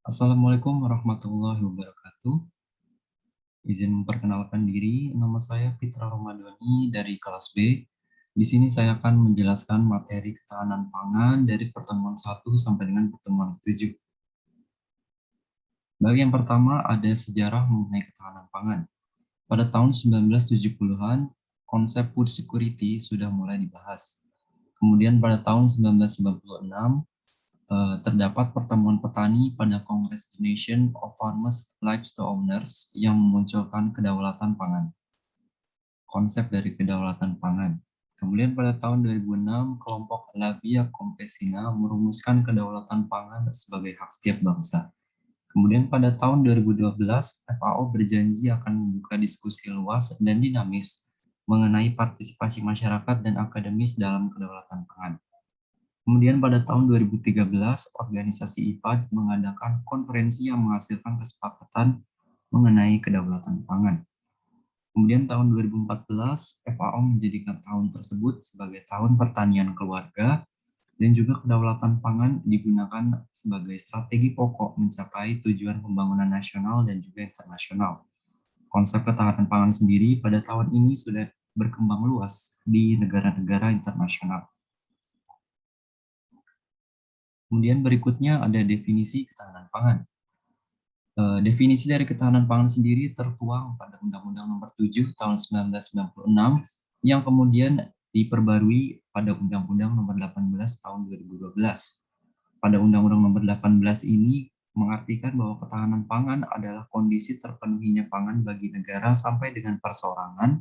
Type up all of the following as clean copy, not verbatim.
Assalamualaikum warahmatullahi wabarakatuh. Izin memperkenalkan diri, nama saya Fitra Romadhoni dari kelas B. Di sini saya akan menjelaskan materi ketahanan pangan dari pertemuan 1 sampai dengan pertemuan 7. Bagi yang pertama, ada sejarah mengenai ketahanan pangan. Pada tahun 1970-an, konsep food security sudah mulai dibahas. Kemudian pada tahun 1996, terdapat pertemuan petani pada Kongres Nation of Farmers Livestock Owners yang memunculkan kedaulatan pangan, konsep dari kedaulatan pangan. Kemudian pada tahun 2006, kelompok La Via Campesina merumuskan kedaulatan pangan sebagai hak setiap bangsa. Kemudian pada tahun 2012, FAO berjanji akan membuka diskusi luas dan dinamis mengenai partisipasi masyarakat dan akademis dalam kedaulatan pangan. Kemudian pada tahun 2013, organisasi IPAD mengadakan konferensi yang menghasilkan kesepakatan mengenai kedaulatan pangan. Kemudian tahun 2014, FAO menjadikan tahun tersebut sebagai tahun pertanian keluarga dan juga kedaulatan pangan digunakan sebagai strategi pokok mencapai tujuan pembangunan nasional dan juga internasional. Konsep ketahanan pangan sendiri pada tahun ini sudah berkembang luas di negara-negara internasional. Kemudian berikutnya ada definisi ketahanan pangan. Definisi dari ketahanan pangan sendiri tertuang pada Undang-Undang Nomor 7 Tahun 1996 yang kemudian diperbarui pada Undang-Undang Nomor 18 Tahun 2012. Pada Undang-Undang Nomor 18 ini mengartikan bahwa ketahanan pangan adalah kondisi terpenuhinya pangan bagi negara sampai dengan perseorangan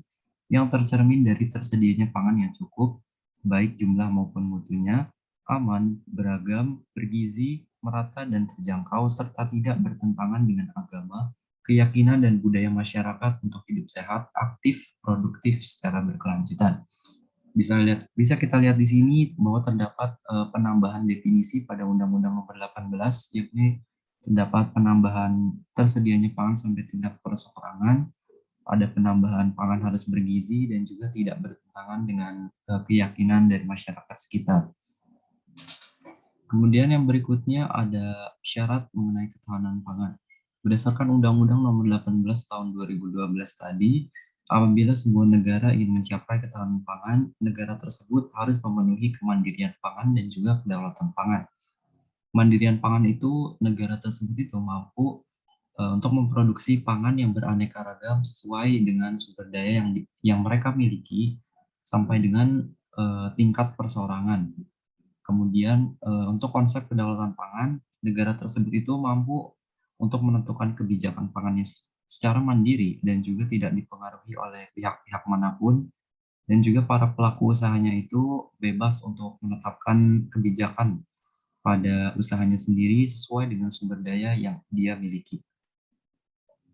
yang tercermin dari tersedianya pangan yang cukup, baik jumlah maupun mutunya, aman, beragam, bergizi, merata dan terjangkau, serta tidak bertentangan dengan agama, keyakinan dan budaya masyarakat untuk hidup sehat, aktif, produktif secara berkelanjutan. Bisa kita lihat di sini bahwa terdapat penambahan definisi pada Undang-Undang Nomor 18, yakni terdapat penambahan tersedianya pangan sampai tingkat perseorangan, ada penambahan pangan harus bergizi dan juga tidak bertentangan dengan keyakinan dari masyarakat sekitar. Kemudian yang berikutnya ada syarat mengenai ketahanan pangan. Berdasarkan Undang-Undang Nomor 18 Tahun 2012 tadi, apabila sebuah negara ingin mencapai ketahanan pangan, negara tersebut harus memenuhi kemandirian pangan dan juga kedaulatan pangan. Kemandirian pangan itu negara tersebut itu mampu untuk memproduksi pangan yang beraneka ragam sesuai dengan sumber daya yang mereka miliki sampai dengan tingkat perseorangan. Kemudian untuk konsep kedaulatan pangan, negara tersebut itu mampu untuk menentukan kebijakan pangannya secara mandiri dan juga tidak dipengaruhi oleh pihak-pihak manapun, dan juga para pelaku usahanya itu bebas untuk menetapkan kebijakan pada usahanya sendiri sesuai dengan sumber daya yang dia miliki.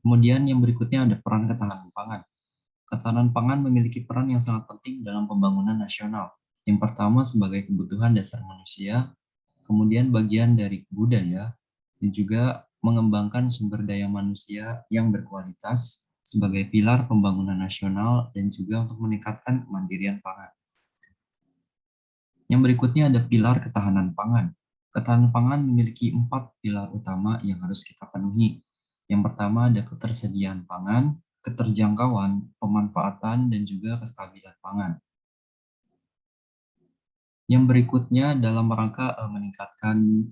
Kemudian yang berikutnya ada peran ketahanan pangan. Ketahanan pangan memiliki peran yang sangat penting dalam pembangunan nasional. Yang pertama sebagai kebutuhan dasar manusia, kemudian bagian dari budaya, dan juga mengembangkan sumber daya manusia yang berkualitas sebagai pilar pembangunan nasional dan juga untuk meningkatkan kemandirian pangan. Yang berikutnya ada pilar ketahanan pangan. Ketahanan pangan memiliki 4 pilar utama yang harus kita penuhi. Yang pertama ada ketersediaan pangan, keterjangkauan, pemanfaatan, dan juga kestabilan pangan. Yang berikutnya dalam rangka meningkatkan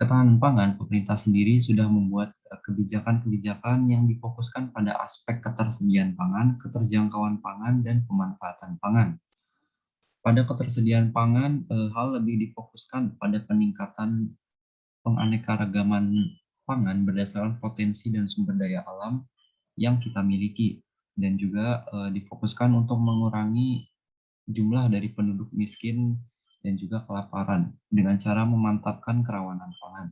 ketahanan pangan, pemerintah sendiri sudah membuat kebijakan-kebijakan yang difokuskan pada aspek ketersediaan pangan, keterjangkauan pangan, dan pemanfaatan pangan. Pada ketersediaan pangan, hal lebih difokuskan pada peningkatan penganekaragaman pangan berdasarkan potensi dan sumber daya alam yang kita miliki, dan juga difokuskan untuk mengurangi jumlah dari penduduk miskin dan juga kelaparan dengan cara memantapkan kerawanan pangan.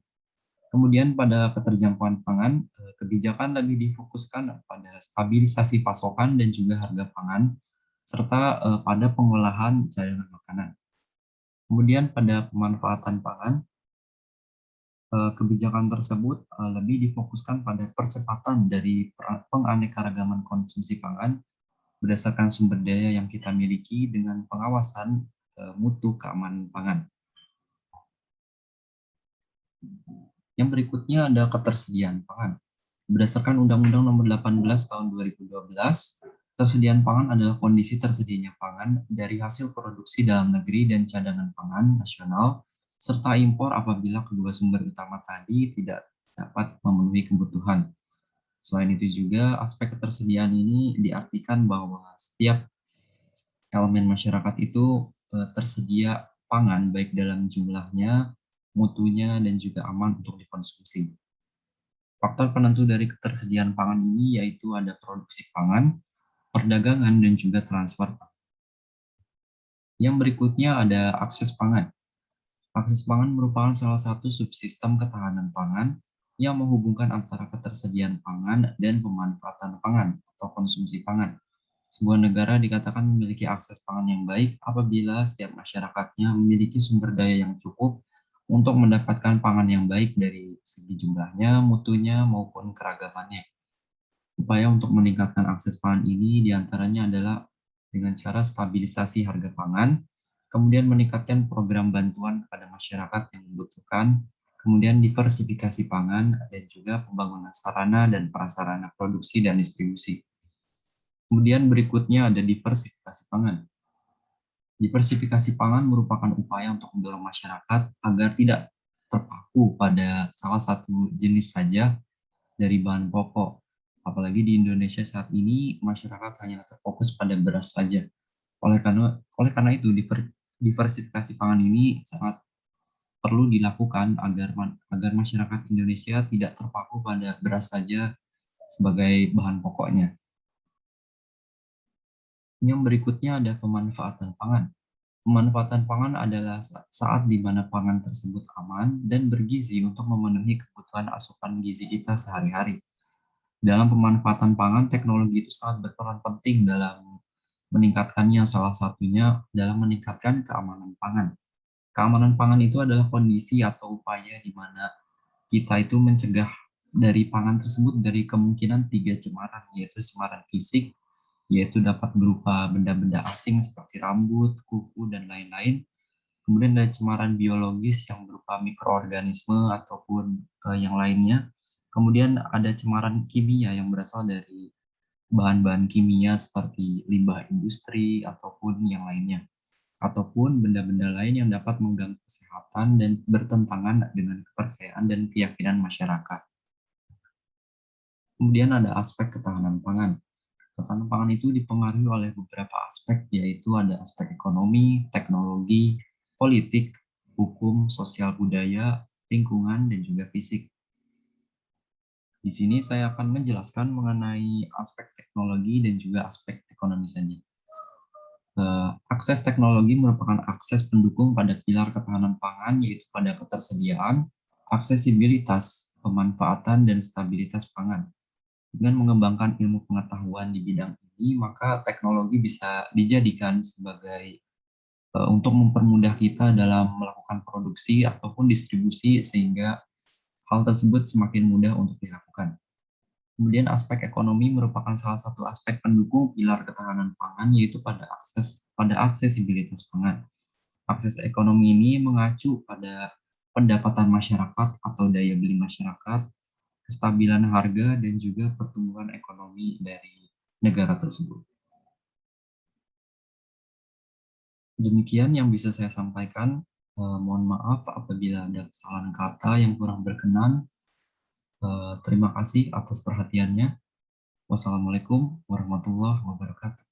Kemudian pada keterjangkauan pangan, kebijakan lebih difokuskan pada stabilisasi pasokan dan juga harga pangan, serta pada pengolahan cadangan makanan. Kemudian pada pemanfaatan pangan, kebijakan tersebut lebih difokuskan pada percepatan dari penganekaragaman konsumsi pangan berdasarkan sumber daya yang kita miliki dengan pengawasan mutu keamanan pangan. Yang berikutnya ada ketersediaan pangan. Berdasarkan Undang-Undang Nomor 18 Tahun 2012, ketersediaan pangan adalah kondisi tersedianya pangan dari hasil produksi dalam negeri dan cadangan pangan nasional, serta impor apabila kedua sumber utama tadi tidak dapat memenuhi kebutuhan. Selain itu juga, aspek ketersediaan ini diartikan bahwa setiap elemen masyarakat itu tersedia pangan baik dalam jumlahnya, mutunya, dan juga aman untuk dikonsumsi. Faktor penentu dari ketersediaan pangan ini yaitu ada produksi pangan, perdagangan, dan juga transfer. Yang berikutnya ada akses pangan. Akses pangan merupakan salah satu subsistem ketahanan pangan yang menghubungkan antara ketersediaan pangan dan pemanfaatan pangan atau konsumsi pangan. Sebuah negara dikatakan memiliki akses pangan yang baik apabila setiap masyarakatnya memiliki sumber daya yang cukup untuk mendapatkan pangan yang baik dari segi jumlahnya, mutunya, maupun keragamannya. Upaya untuk meningkatkan akses pangan ini diantaranya adalah dengan cara stabilisasi harga pangan, kemudian meningkatkan program bantuan kepada masyarakat yang membutuhkan, kemudian diversifikasi pangan, dan juga pembangunan sarana dan prasarana produksi dan distribusi. Kemudian berikutnya ada diversifikasi pangan. Diversifikasi pangan merupakan upaya untuk mendorong masyarakat agar tidak terpaku pada salah satu jenis saja dari bahan pokok. Apalagi di Indonesia saat ini masyarakat hanya terfokus pada beras saja. Oleh karena itu diversifikasi pangan ini sangat perlu dilakukan agar masyarakat Indonesia tidak terpaku pada beras saja sebagai bahan pokoknya. Yang berikutnya ada pemanfaatan pangan. Pemanfaatan pangan adalah saat di mana pangan tersebut aman dan bergizi untuk memenuhi kebutuhan asupan gizi kita sehari-hari. Dalam pemanfaatan pangan, teknologi itu sangat berperan penting dalam meningkatkannya, salah satunya dalam meningkatkan keamanan pangan. Keamanan pangan itu adalah kondisi atau upaya di mana kita itu mencegah dari pangan tersebut dari kemungkinan 3 cemaran, yaitu cemaran fisik, yaitu dapat berupa benda-benda asing seperti rambut, kuku, dan lain-lain. Kemudian ada cemaran biologis yang berupa mikroorganisme ataupun yang lainnya. Kemudian ada cemaran kimia yang berasal dari bahan-bahan kimia seperti limbah industri ataupun yang lainnya. Ataupun benda-benda lain yang dapat mengganggu kesehatan dan bertentangan dengan kepercayaan dan keyakinan masyarakat. Kemudian ada aspek ketahanan pangan. Ketahanan pangan itu dipengaruhi oleh beberapa aspek, yaitu ada aspek ekonomi, teknologi, politik, hukum, sosial budaya, lingkungan, dan juga fisik. Di sini saya akan menjelaskan mengenai aspek teknologi dan juga aspek ekonomi saja. Akses teknologi merupakan akses pendukung pada pilar ketahanan pangan, yaitu pada ketersediaan, aksesibilitas, pemanfaatan, dan stabilitas pangan. Dengan mengembangkan ilmu pengetahuan di bidang ini, maka teknologi bisa dijadikan sebagai untuk mempermudah kita dalam melakukan produksi ataupun distribusi sehingga hal tersebut semakin mudah untuk dilakukan. Kemudian aspek ekonomi merupakan salah satu aspek pendukung pilar ketahanan pangan, yaitu pada aksesibilitas pangan. Akses ekonomi ini mengacu pada pendapatan masyarakat atau daya beli masyarakat, kestabilan harga, dan juga pertumbuhan ekonomi dari negara tersebut. Demikian yang bisa saya sampaikan. Mohon maaf apabila ada kesalahan kata yang kurang berkenan. Terima kasih atas perhatiannya. Wassalamualaikum warahmatullahi wabarakatuh.